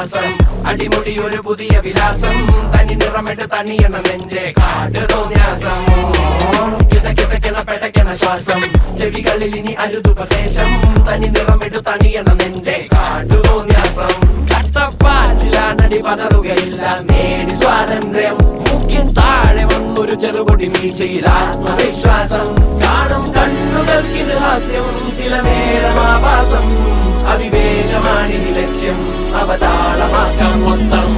ശ്വാസം അടിമുടി ഒരു പുതിയ വിലാസം തനി നിറമിട്ട് തണിയണ നെഞ്ചെ കാട് തോന്യാസം കിതക്കിതക്കണ പെടക്കണ ശ്വാസം ചെവികളിൽ ഇനി അരുതുപദേശം തനി നിറമിട്ട് തണിയണ നെഞ്ചെ കാട് തോന്യാസം കട്ടപ്പാച്ചിലാണടി പതറുകയില്ല നേടി സ്വാതന്ത്ര്യം മുഖ്യൻ താഴെ വന്നൊരു ചെറുപൊടി മീശയിൽ ആത്മവിശ്വാസം കാണും കണ്ണുകൾക്കിത് ഹാസ്യം ചില നേരം ആഭാസം അവിവേകമാണി ലക്ഷ്യം അവതാളമാക്കാം മൊത്തം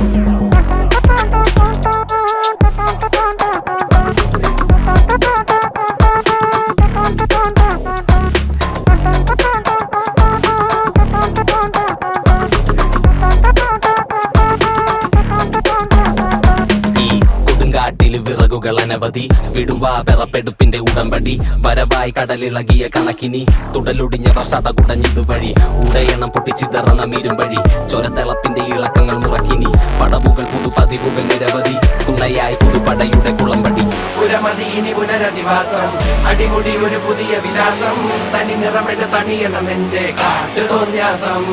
വിറകുകൾ അനവധി വിടുവാ വിറപ്പെടുപ്പിന്റെ ഉടമ്പടി വരവായി കടലിളകിയ കണക്കിനി തുടലൊടിഞ്ഞവർ സടകുടഞ്ഞിതുവഴി ഉടയണം പൊട്ടിച്ചിതറണം ഇരുമ്പഴി ചൊരത്തിളപ്പിന്റെ ഇളക്കങ്ങൾ മുറക്കിനി പടവുകൾ പുതുപതിവുകൾ നിരവധി തുണയായി പുതുപടയുടെ കുളമ്പടി പുരമതി ഇനി പുനരധിവാസം അടിമുടി ഒരു പുതിയ വിലാസം തനി നിറമിട്ട് തണിയണ നെഞ്ചെ കാട്ടു തോന്യാസം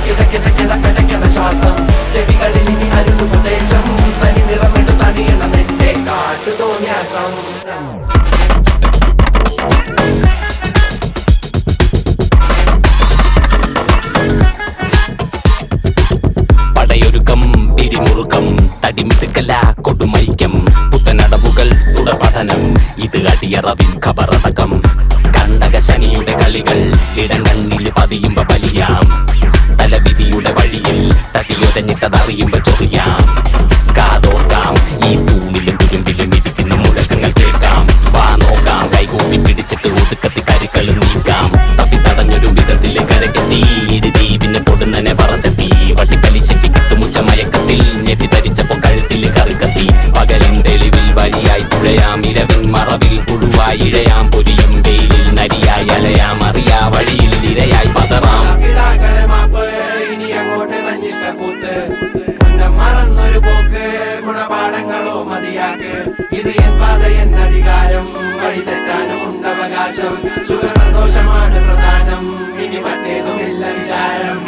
കിതക്കിതക്കണ പെടക്കണ ശ്വാസം ചെവികളിൽ ഇനി അരുതുപദേശം തനി നിറമിട്ട് തണിയണ നെഞ്ചെ കാട്ടു തോന്യാസം പടയൊരുക്കം പിരിമുറുക്കം തടിമിടുക്കല കൊടുമൈക്കം പുത്തനടവുകൾ തുടപഠനം ഇത് അടിയറവിൻ ഖബറടക്കം കണ്ടക ശനിയുടെ കളികൾ ഇടം കണ്ണിൽ പതിയുമ്പോ വലിയാം തലവിധിയുടെ വഴിയിൽ തട്ടിയൊരഞ്ഞിട്ടതറിയുമ്പോ ചൊറിയാം കാതോർക്കാം ഈ തൂണിലും തുരുമ്പിലും ഇരിക്കുന്ന മുഴക്കങ്ങൾ കേൾക്കാം വാ നോക്കാം കൈകൂപ്പി പിടിച്ചിട്ട് ഒതുക്കത്തി കരുക്കൾ നീക്കാം തപ്പി തടഞ്ഞൊരു വിധത്തിലെ കരകെത്തി ഇരുതീപിന്നെ പൊടുന്നനെ പറച്ചെത്തി വട്ടിപ്പലിശയ്ക്ക് കിട്ടുമുച്ച മയക്കത്തിൽ ഞെട്ടി ധരിച്ചപ്പോ കഴുത്തിൽ കറുകത്തി പകലിൻ തെളിവിൽ വഴിയായി തുഴയാം ഇരവിൻ മറവിൽ പുഴുവായി ഇഴയാം പൊരിയും വെയിലിൽ നരിയായി അലയാം അറിയാ വഴിയിൽ ഇരയായി പതറാം മറന്നൊരു പോക്ക് ഗുണപാഠങ്ങളോ മതിയാക്ക് ഇത് എൻ പാത എൻ അധികാരം വഴി തെറ്റാനും ഉണ്ടവകാശം സുഖ സന്തോഷമാണ് പ്രധാനം ഇനി മറ്റേതുമില്ല വിചാരം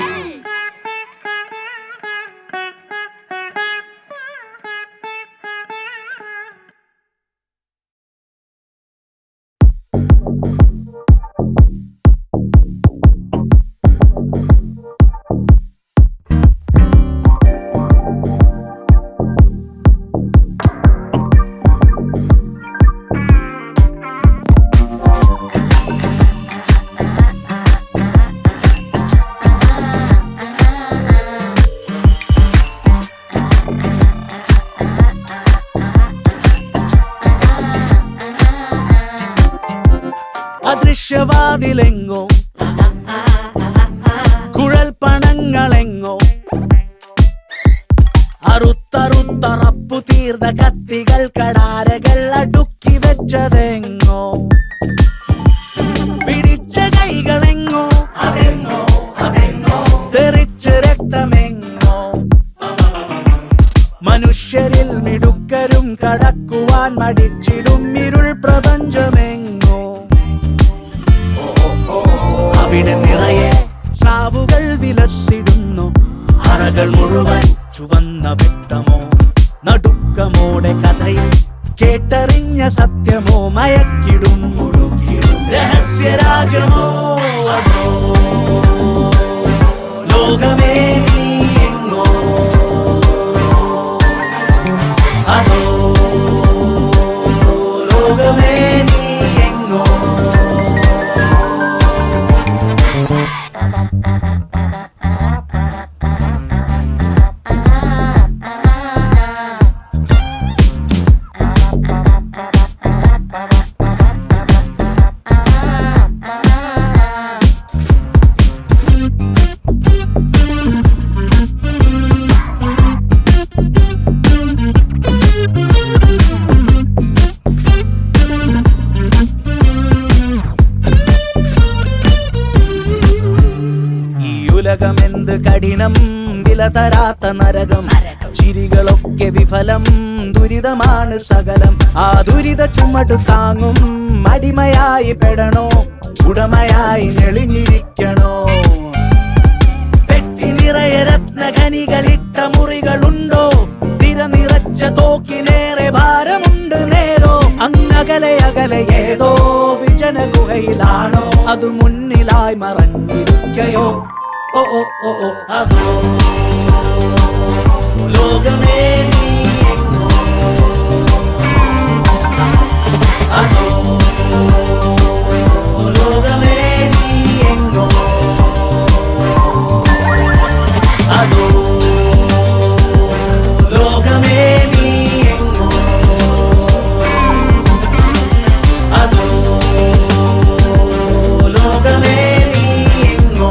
അദൃശ്യവാതിലെങ്ങോ കുഴൽ പണങ്ങളെങ്ങോ അറുത്തറുത്തറപ്പു തീർന്ന കത്തികൾ കടാരകൾ അടുക്കി വെച്ചതെങ്ങോ പിടിച്ച കൈകളെങ്ങോ അതെങ്ങോ അതെങ്ങോ തെറിച്ച രക്തമെങ്ങോ മനുഷ്യരിൽ മിടുക്കരും കടക്കുവാൻ മടിച്ചിടും ഇരുൾ പ്രപഞ്ചമെങ്ങോ അവിടെ നിറയെ സാവുകൾ വിലസിടുന്നു അറകൾ മുഴുവൻ ചുവന്ന വെട്ടമോ നടുക്കമോടെ കഥയിൽ കേട്ടറിഞ്ഞ സത്യമോ മയക്കിടും മുഴുകിടും രഹസ്യരാജമോ അതോ ലോകമേ നീ എങ്ങോ അതോ ലോകമേ നീ എങ്ങോ ഉലകമെന്ത് കഠിനം വില തരാത്ത നരകം ചിരികളൊക്കെ വിഫലം ദുരിതമാണ് സകലം ആ ദുരിത ചുമട് താങ്ങും അടിമയായി പെടണോ ഉടമയായി ഞെളിഞ്ഞിരിക്കണോ പെട്ടി നിറ പ്രണയരത്നഖനികളിട്ട മുറികളുണ്ടോ? തിര നിറച്ച തോക്കിനേറെ ഭാരമുണ്ട് നേരോ. അങ്ങകലെ അകലെ ഏതോ വിജന ഗുഹയിലാണോ? അത് മുന്നിലായി മറഞ്ഞിരിക്കയോ? ഓ ഓ ഓ ഓ അതോ ലോകമേ നീ എങ്ങോ? അതോ ലോകമേ നീ എങ്ങോ? അതോ ലോകമേ നീ എങ്ങോ? അതോ ലോകമേ നീ എങ്ങോ?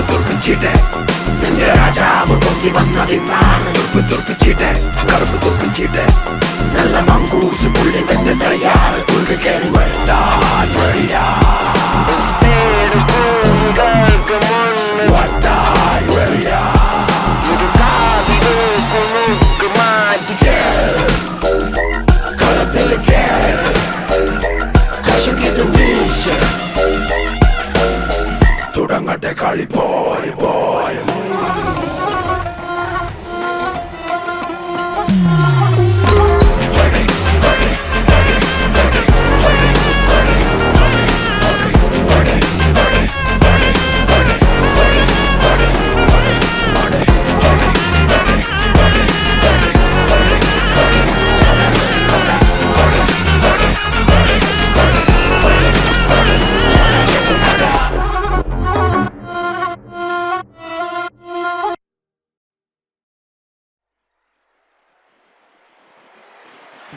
തുറപ്പിച്ചിട്ട് നിന്റെ രാജാവ് പൊങ്ങി വന്നതിന്നാണ്. തുറപ്പിച്ചിട്ട് കറുപ്പ് തുറപ്പിച്ചിട്ട് നല്ല മങ്കൂസ് പുള്ളി തന്നെ തയ്യാറ്. കുറുകെ കയറി വരുത്താൻ വഴിയാ വട്ടായി വഴിയാ കളത്തിൽ കയറി വീശ് തുടങ്ങട്ടെ കളി പോര് പോര്.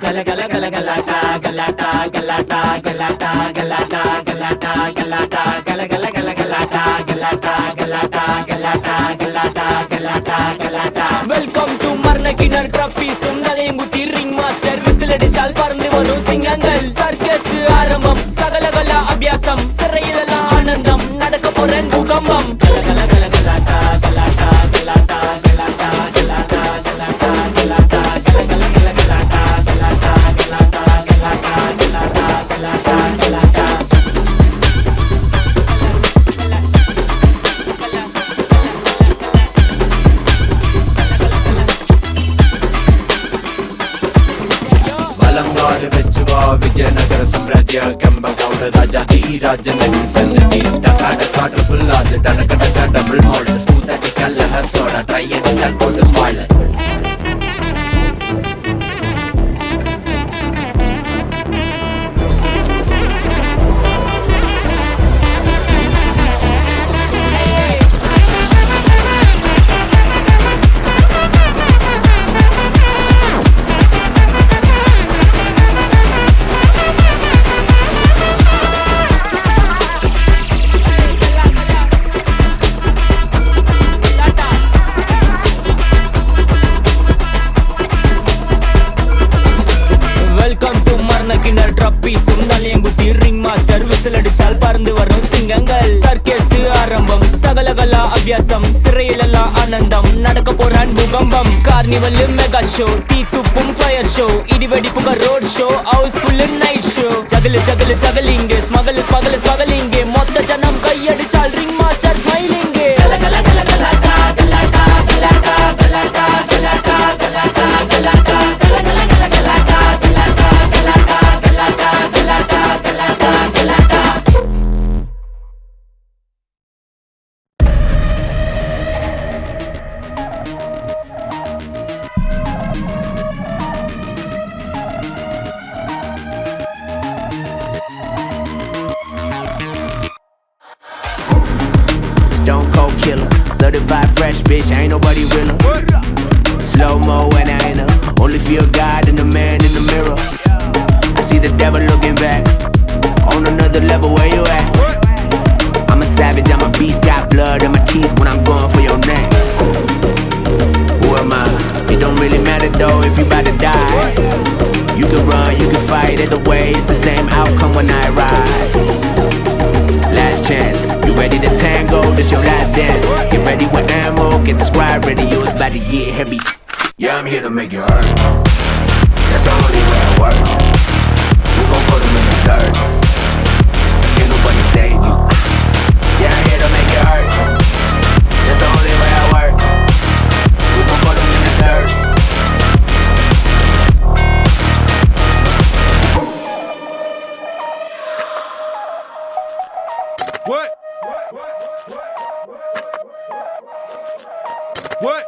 Gala gala gala galata galata galata galata galata galata galata gala gala gala galata galata galata galata galata galata galata. Welcome to Marnakinar Trophy Sundalayunguthi Ring Master വിസിലടിച്ചാൽ പറന്നു വരും സിംഗങ്ങൾ. സർക്കസ് ആരംഭം സകലകല അഭ്യാസം സിറയിലുള്ള ആനന്ദം നടക്കപ്പോരാൻ ഭൂകമ്പം. ഗല ഗല ഗല ഗലാട്ട ഗലാട്ട ഗലാട്ട ഗലാട്ട ഗലാട്ട ഗലാട്ട ഗലാട്ട ഗല ഗല ഗല ഗലാട്ട ഗലാട്ട ഗലാട്ട ഗലാട്ട ഗലാട്ട ഗലാട്ട ഗലാട്ട. വലങ്കാട് വെച്ചുവാ വിജയനഗര സാമ്രാജ്യ കെമ്പഗൗഡ രാജാധിരാജന്റെ സന്നിധി. ഡക്കാ ട്രിപ്പിൾ അത് ഡണക്കടക്ക ഡബിൾ മോൾഡ് സ്മൂത്ത് അടിക്കാൻ ലഹർ സോഡ ട്രൈ അടിച്ചാൽ കൊടും വാള്. വിസിലടിച്ചാൽ പറന്നു വരും സിംഗങ്ങൾ. സർക്കസ് ആരംഭം സകലകല അഭ്യാസം സിറയിലുള്ള ആനന്ദം നടക്കപ്പോരാൻ ഭൂകമ്പം. കാർണിവല് മെഗാ ഷോ തീത്തുപ്പും ഫയർ ഷോ ഇടിവെടിപ്പുക road show house full night show. Juggle juggle juggling smuggle smuggle smuggling മൊത്ത ജനം കൈയടിച്ചാൽ റിംഗ് മാസ്റ്റർ സ്മൈലിംഗ്. ഗല ഗല ഗലാട്ട ഗലാട്ട ഗലാട്ട ഗലാട്ട ഗലാട്ട ഗലാട്ട ഗലാട്ട ഗല ഗല stone cold killer. Certified fresh bitch, ain't nobody realer. Slow mo when I enter. Only feel God and the man in the mirror. I see the devil looking back. On another level, where you at? I'm a savage, I'm a beast. Got blood in my teeth when I'm going for your neck. Who am I? It don't really matter though if you bout to die. You can run, you can fight. Either way, it's the same outcome when I ride. Last chance, you ready to tango? This your last dance. Get ready with ammo, get the squad ready. Yo, it's about to get heavy. Yeah, I'm here to make you hurt. That's the only way I work. We gon' put them in the dirt. Can't nobody save you. Yeah, I'm here to make you hurt. That's the only way I work. We gon' put them in the dirt. What? What?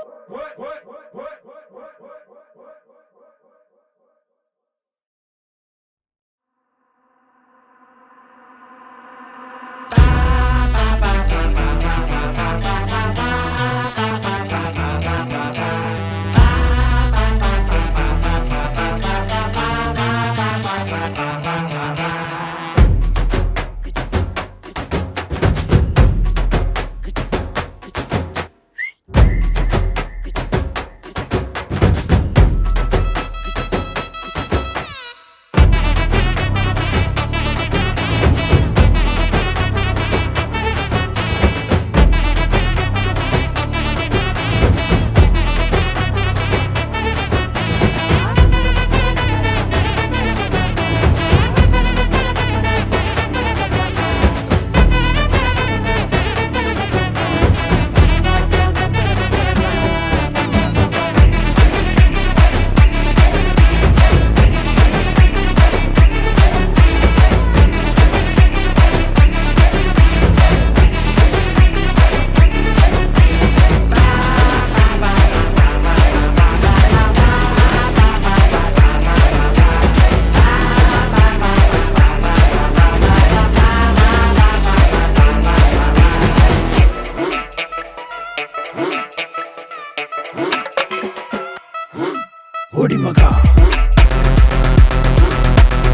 Odimaka.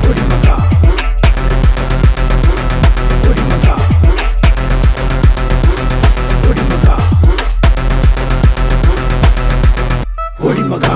Odimaka. Odimaka. Odimaka. Odimaka.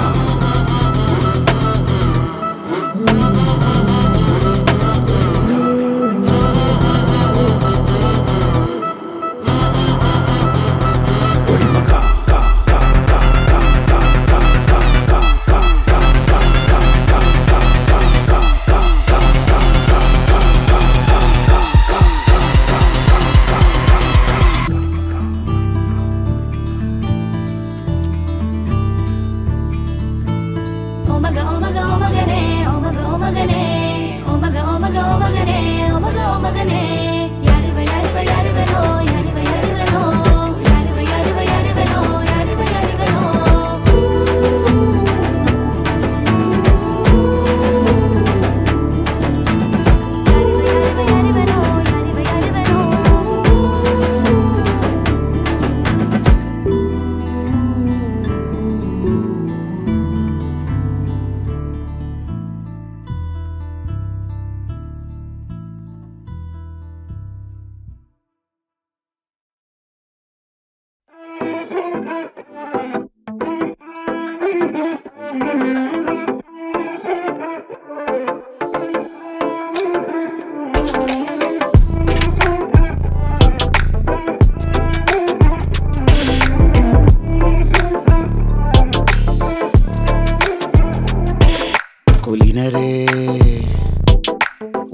കുലീനരേ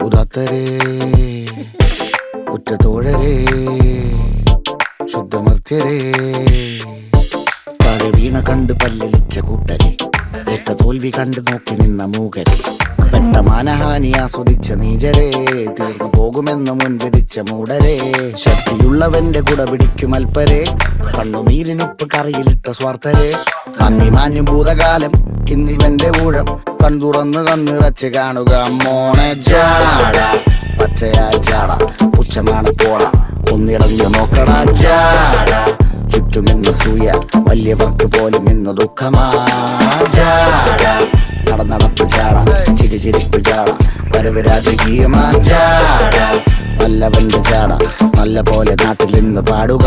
ഉദാത്തരേ ഉറ്റതോഴരേ ശുദ്ധമർത്യരേ താഴെ വീണ കണ്ട് പല്ലിളിച്ച കൂട്ടരെ ഏറ്റ തോൽവി കണ്ട് നോക്കി നിന്ന മൂകരെ പെട്ട മാനഹാനി ആസ്വദിച്ച നീചരെ തീർന്നു പോകുമെന്ന് മുൻവിധിച്ച മൂടരെ ശക്തിയുള്ളവന്റെ കുട പിടിക്കും അൽപ്പരെ കണ്ണുനീരിനൊപ്പ് കറിയിലിട്ട സ്വാർത്ഥരെ നന്ദി മാഞ്ഞു ഭൂതകാലം ഇന്നിവന്റെ ഊഴം കൺതുറന്ന് കണ്ണിറച്ച് കാണുക മോണെ ജാട പച്ചയാ ചാട പുച്ഛമാണ് പോട ഒന്നിടഞ്ഞു നോക്കടാ ചാട ചുറ്റുമിന്ന് സൂയ വലിയവർക്ക് പോലും ഇന്ന് ദുഃഖമാ ചാട നടപ്പ് ചാട ചിരിച്ചിരിപ്പ് ചാട വരവ് രാജകീയമാ ചാട നല്ലവന്റെ ചാട നല്ല പോലെ നാട്ടിൽ നിന്ന് പാടുക.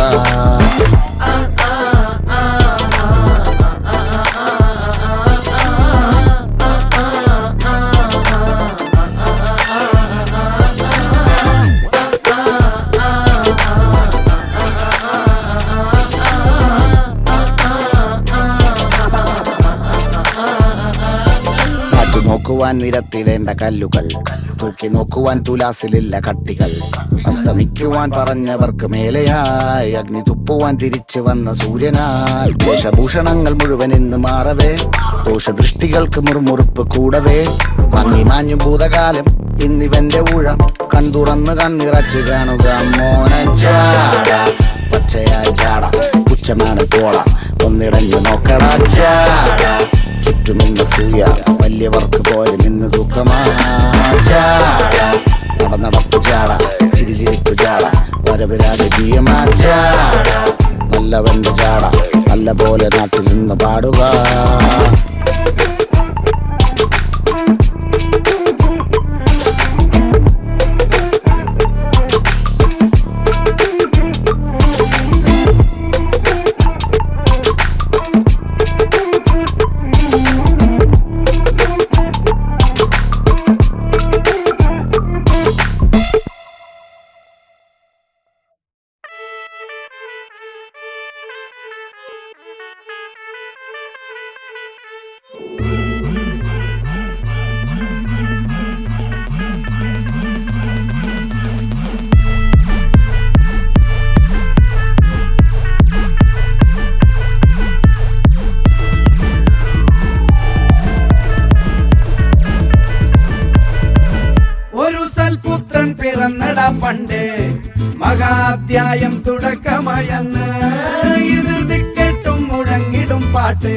നോക്കുവാൻ നിരത്തിടേണ്ട കല്ലുകൾ തൂക്കി നോക്കുവാൻ തുലാസിലില്ല കട്ടികൾ അസ്തമിക്കുവാൻ പറഞ്ഞവർക്ക് മേലെയായി അഗ്നി തുപ്പുവാൻ തിരിച്ചു വന്ന സൂര്യനായി വേഷഭൂഷണങ്ങൾ മുഴുവൻ ഇന്ന് മാറവേ ദോഷദൃഷ്ടികൾക്ക് മുറുമുറുപ്പ് കൂടവേ മങ്ങി മാഞ്ഞു ഭൂതകാലം ഇന്നിവന്റെ ഊഴം കൺതുറന്ന് കണ്ണിറച്ച് കാണുക മോനച്ചാട പച്ചയാ ചാട പുച്ഛമാണ് പോട ഒന്നിടഞ്ഞു നോക്കടാ ചാട ചുറ്റുമിന്ന് സൂയ വലിയവർക്ക് പോലും ഇന്ന് ദുഃഖമാ ചാട നടപ്പ് ചാട ചിരിച്ചിരിപ്പ് ചാട വരവ് രാജകീയമാ ചാട നല്ലവന്റെ ചാട നല്ല പോലെ നാട്ടിൽ നിന്ന് പാടുക. പണ്ട് മഹാധ്യായം തുടക്കമയന്ന് ഇത് ദിക്കെട്ടും മുഴങ്ങിടും പാട്ട്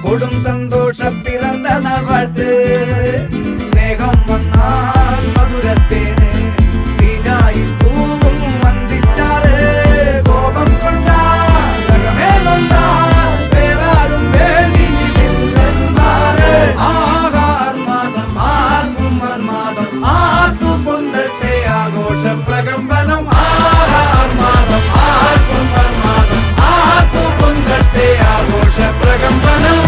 കൊടും സന്തോഷ പിറന്ന നാൾവാഴ്ത്ത് സ്നേഹം വന്നാൽ മധുരത്തേന് തീനായി തൂവും വന്ദിച്ചാറ് കോപം കൊണ്ടാൽ നഗമേതൊണ്ടാൽ വേറാരും വേണ്ടിയില്ലെന്മാറ് ആഹാർമാദം ആർക്കും മന്മാദം ആർക്കു പൊന്തട്ടെ ആഘോഷ പ്രകമ്പനം ആഹാർമാദം ആർക്കും മന്മാദം ആർക്കു പൊന്തട്ടെ ആഘോഷ പ്രകമ്പനം.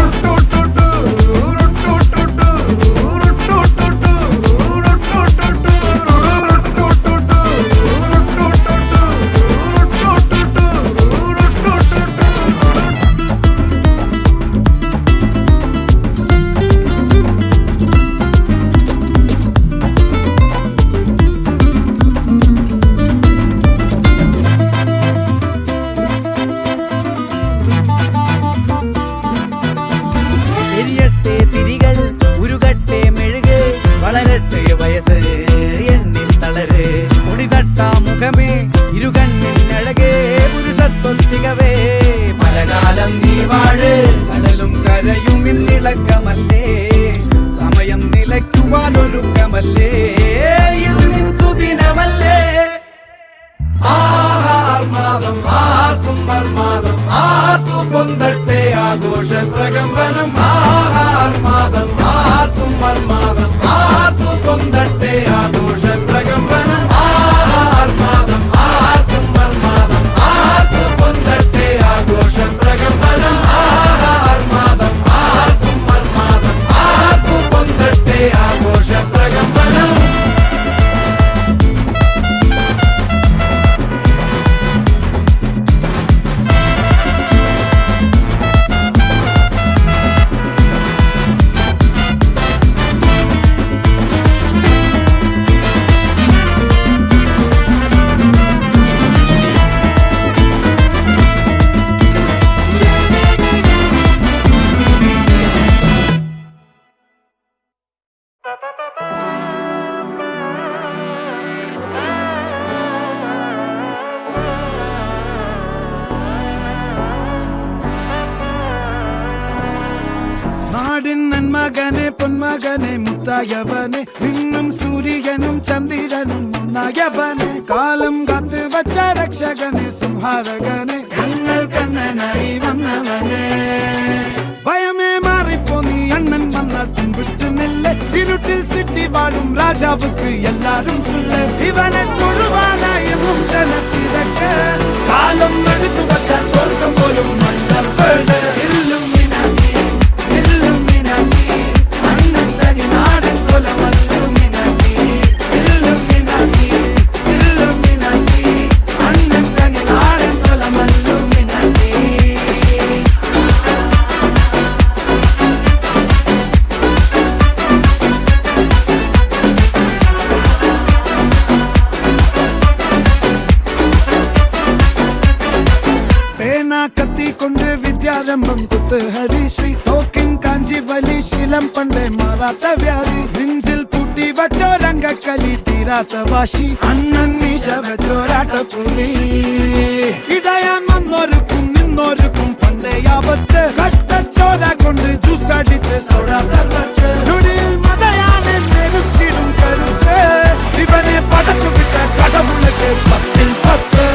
പലകാലം നീ വാഴ് കടലും കരയും ഇന്നിളക്കമല്ലേ സമയം നിലയ്ക്കുവാനൊരുക്കമല്ലേ ഇത് സുദിനമല്ലേ ആഹാർമാദം ആർക്കും മർമാദം ആർക്കു പൊന്തട്ടെ ആഘോഷ പ്രകമ്പനം ആഹാർമാദം ആർക്കും മർമാദം ആർക്കു പൊന്തട്ടെ ആഘോഷ പ്രകമ്പനം ആഹാർമാദം ആർക്കും മർമാദം ആർക്കു പൊന്തട്ടെ ആഘോഷ പ്രകമ്പനം ആഹാർമാദം ആർക്കും മർമാദം ആർക്കു പൊന്തട്ടെ ആഘോഷ പ്രകമ്പനം. മകനെ പൊന്മകനെ മുത്തായവനെ നിന്നും സൂര്യനും ചന്ദ്രനും ഒന്നായവനെ കാലം കാത്ത് വച്ച രക്ഷകനെ സംഹാരകനെ ഞങ്ങൾ കണ്ണനായി വന്നവനെ ഭയമേ മാറിപ്പോ നീ അണ്ണൻ വന്നാൽ തുമ്പിട്ട് നെല്ല് ഇരുട്ടിൽ സിറ്റി വാഴും രാജാവുക്ക് എല്ലാരും സുല്ല് ഇവനെ തൊഴുവാനായി എന്നും ജനത്തിരക്ക് കാലം എടുത്തു വച്ചാൽ സ്വർഗം പോലും മണ്ണർപ്പേട് കത്തിക്കൊണ്ട് വിദ്യാരംഭം കുത്ത് ഹരിശ്രീ തോക്കിൻ കാഞ്ചി വലി ശീലം പണ്ടേ മാറാത്ത വ്യാധി നെഞ്ചിൽ പൂട്ടി വച്ചോരംഗക്കലി തീരാത്ത വാശി അണ്ണൻ മീശ വെച്ചോരാട്ടപ്പുലി ഇടയാൻ വന്നോർക്കും നിന്നോർക്കും പണ്ടേ ആപത്ത് കട്ടച്ചോര കൊണ്ട് ജ്യൂസ് അടിച്ച് സോഡാ സർബത്ത് നുടിയിൽ മതയാനെ നെരുക്കിടും കരുത്ത് ഇവനെ പടച്ചു വിട്ട കടവുളക്ക് 10 ൽ 10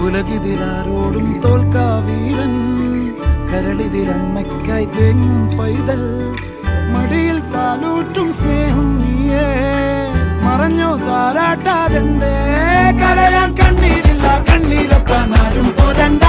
ഉലകിതിരാരോടും തോൽക്കാ വീരൻ കരളിതിരമ്മയ്ക്കായി തേങ്ങും പൈതൽ മടിയിൽ പാലൂട്ടും സ്നേഹം നീയേ മറഞ്ഞോ താരാട്ടാതെന്തേ കരയാൻ കണ്ണീരില്ല കണ്ണീരപ്പാൻ ആരും പോരണ്ട